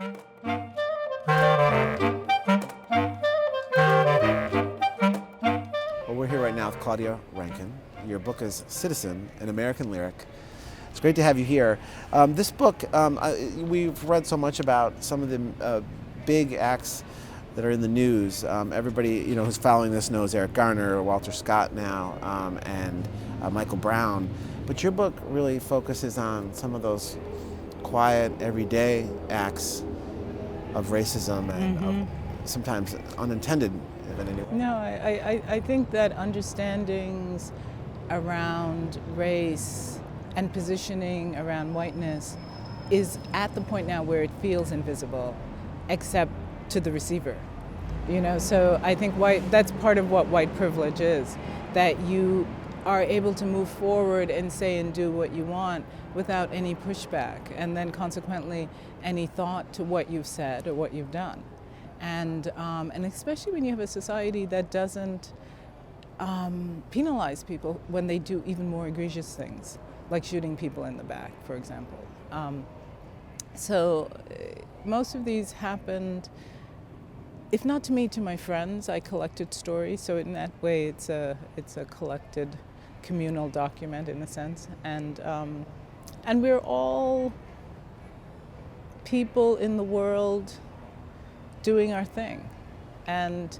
Well, we're here right now with Claudia Rankine. Your book is Citizen, an American Lyric. It's great to have you here. This book, we've read so much about some of the big acts that are in the news. Everybody, who's following this knows Eric Garner, Walter Scott now, and Michael Brown. But your book really focuses on some of those quiet, everyday acts of racism and of sometimes unintended. No, I think that understandings around race and positioning around whiteness is at the point now where it feels invisible, except to the receiver. So I think that's part of what white privilege is, that you are able to move forward and say and do what you want without any pushback, and then consequently any thought to what you've said or what you've done. And especially when you have a society that doesn't penalize people when they do even more egregious things, like shooting people in the back, for example. So most of these happened, if not to me, to my friends. I collected stories, so in that way it's a collected communal document in a sense. And we're all people in the world doing our thing, and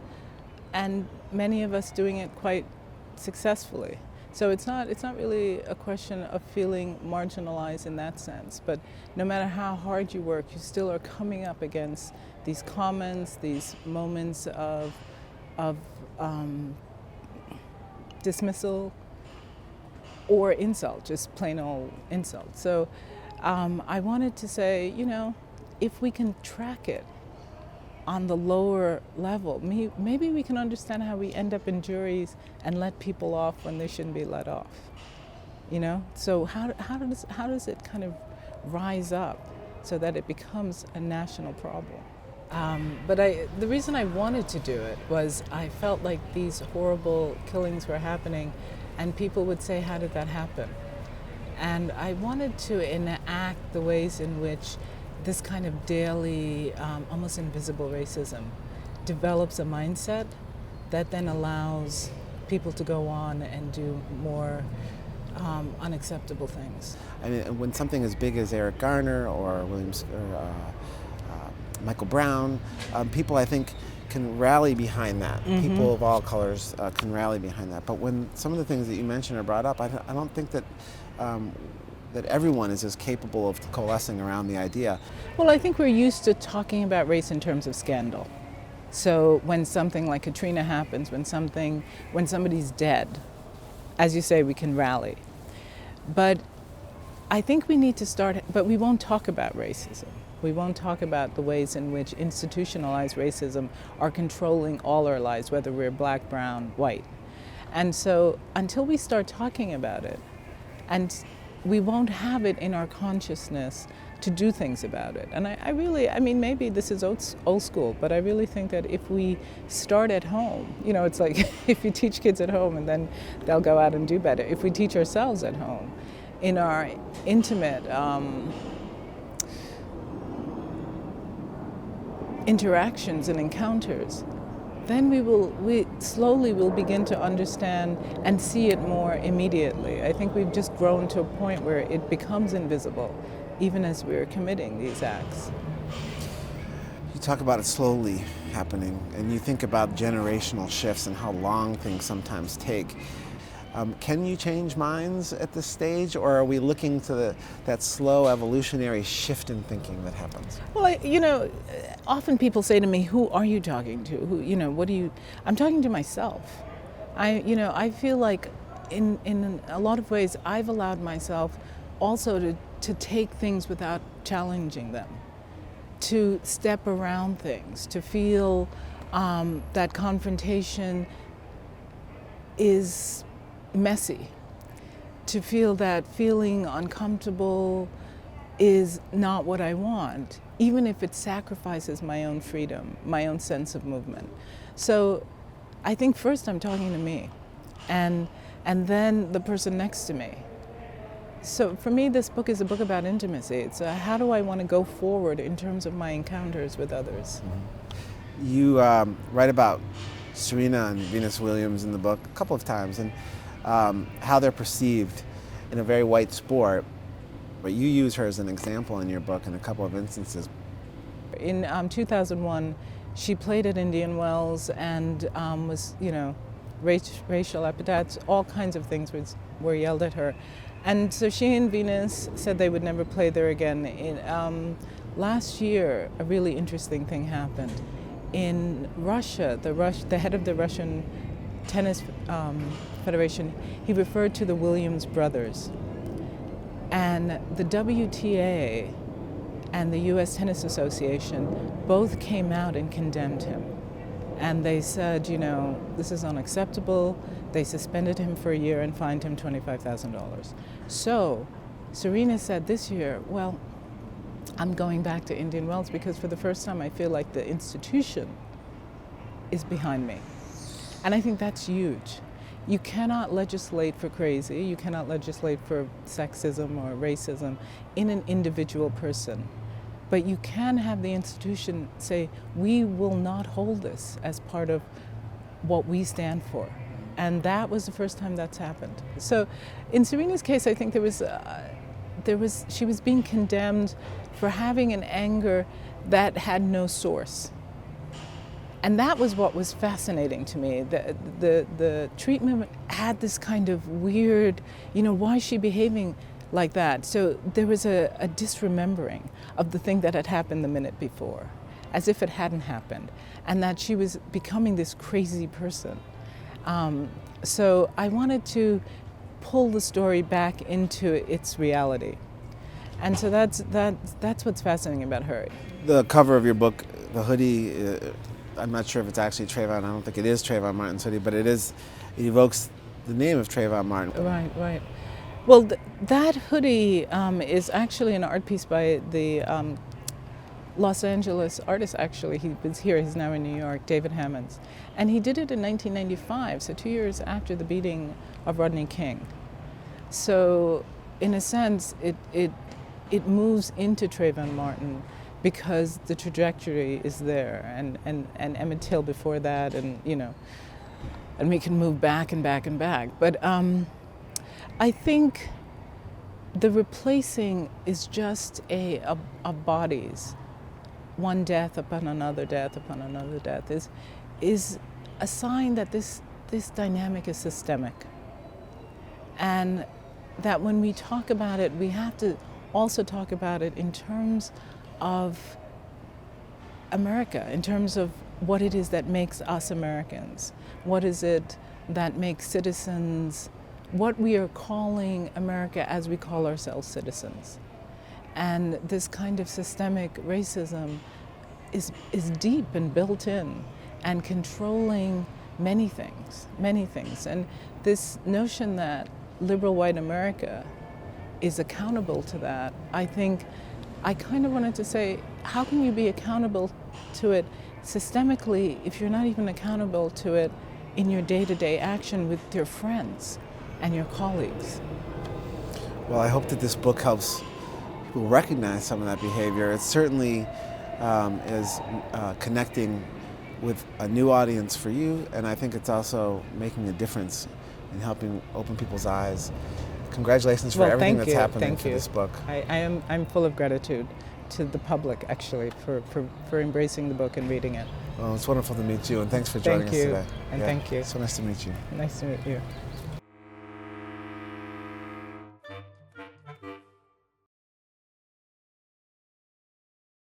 many of us doing it quite successfully. So it's not really a question of feeling marginalized in that sense, but no matter how hard you work, you still are coming up against these comments, these moments of dismissal or insult, just plain old insult. So I wanted to say, if we can track it on the lower level, maybe we can understand how we end up in juries and let people off when they shouldn't be let off. So how does it kind of rise up so that it becomes a national problem? But the reason I wanted to do it was I felt like these horrible killings were happening, and people would say, "How did that happen?" And I wanted to enact the ways in which this kind of daily, almost invisible racism develops a mindset that then allows people to go on and do more unacceptable things. I mean, when something as big as Eric Garner or Williams or Michael Brown, people, I think, can rally behind that. People of all colors can rally behind that. But when some of the things that you mentioned are brought up, I don't think that that everyone is as capable of coalescing around the idea. Well, I think we're used to talking about race in terms of scandal. So when something like Katrina happens, when somebody's dead, as you say, we can rally. But I think we need to but we won't talk about racism. We won't talk about the ways in which institutionalized racism are controlling all our lives, whether we're black, brown, white. And so until we start talking about it, and we won't have it in our consciousness to do things about it. And I mean, maybe this is old school, but I really think that if we start at home, it's like if you teach kids at home and then they'll go out and do better. If we teach ourselves at home, in our intimate interactions and encounters, then we slowly will begin to understand and see it more immediately. I think we've just grown to a point where it becomes invisible, even as we're committing these acts. You talk about it slowly happening, and you think about generational shifts and how long things sometimes take. Can you change minds at this stage, or are we looking to that slow evolutionary shift in thinking that happens? Well, often people say to me, "Who are you talking to? What do you?" I'm talking to myself. I feel like in a lot of ways I've allowed myself also to take things without challenging them, to step around things, to feel that confrontation is messy, to feel that feeling uncomfortable is not what I want, even if it sacrifices my own freedom, my own sense of movement. So I think first I'm talking to me, and then the person next to me. So for me, this book is a book about intimacy. It's how do I want to go forward in terms of my encounters with others. You write about Serena and Venus Williams in the book a couple of times, and how they're perceived in a very white sport. But you use her as an example in your book in a couple of instances. In 2001, she played at Indian Wells and was, racial epithets, all kinds of things were yelled at her. And so she and Venus said they would never play there again. Last year, a really interesting thing happened. In Russia, the head of the Russian Tennis Federation, he referred to the Williams brothers. And the WTA and the U.S. Tennis Association both came out and condemned him. And they said, this is unacceptable. They suspended him for a year and fined him $25,000. So Serena said this year, well, I'm going back to Indian Wells because for the first time I feel like the institution is behind me. And I think that's huge. You cannot legislate for crazy, you cannot legislate for sexism or racism in an individual person. But you can have the institution say, we will not hold this as part of what we stand for. And that was the first time that's happened. So in Serena's case, I think she was being condemned for having an anger that had no source. And that was what was fascinating to me. The treatment had this kind of weird, why is she behaving like that? So there was a disremembering of the thing that had happened the minute before, as if it hadn't happened, and that she was becoming this crazy person. So I wanted to pull the story back into its reality. And so that's what's fascinating about her. The cover of your book, the hoodie, I'm not sure if it's actually Trayvon. I don't think it is Trayvon Martin's hoodie, but it evokes the name of Trayvon Martin. Right. Well, that hoodie is actually an art piece by the Los Angeles artist, actually. He was here, he's now in New York, David Hammonds. And he did it in 1995, so 2 years after the beating of Rodney King. So, in a sense, it moves into Trayvon Martin because the trajectory is there, and Emmett Till before that, and we can move back and back and back. But I think the replacing is just of bodies. One death upon another death upon another death is a sign that this dynamic is systemic. And that when we talk about it, we have to also talk about it in terms of America, in terms of what it is that makes us Americans. What is it that makes citizens, what we are calling America as we call ourselves citizens. And this kind of systemic racism is deep and built in and controlling many things. And this notion that liberal white America is accountable to that, I think I kind of wanted to say, how can you be accountable to it systemically if you're not even accountable to it in your day-to-day action with your friends and your colleagues? Well, I hope that this book helps people recognize some of that behavior. It certainly is connecting with a new audience for you, and I think it's also making a difference in helping open people's eyes. Congratulations for everything that's happening for this book. I'm full of gratitude to the public, actually, for embracing the book and reading it. Well, it's wonderful to meet you, and thanks for joining us today. And thank you. So nice to meet you. Nice to meet you.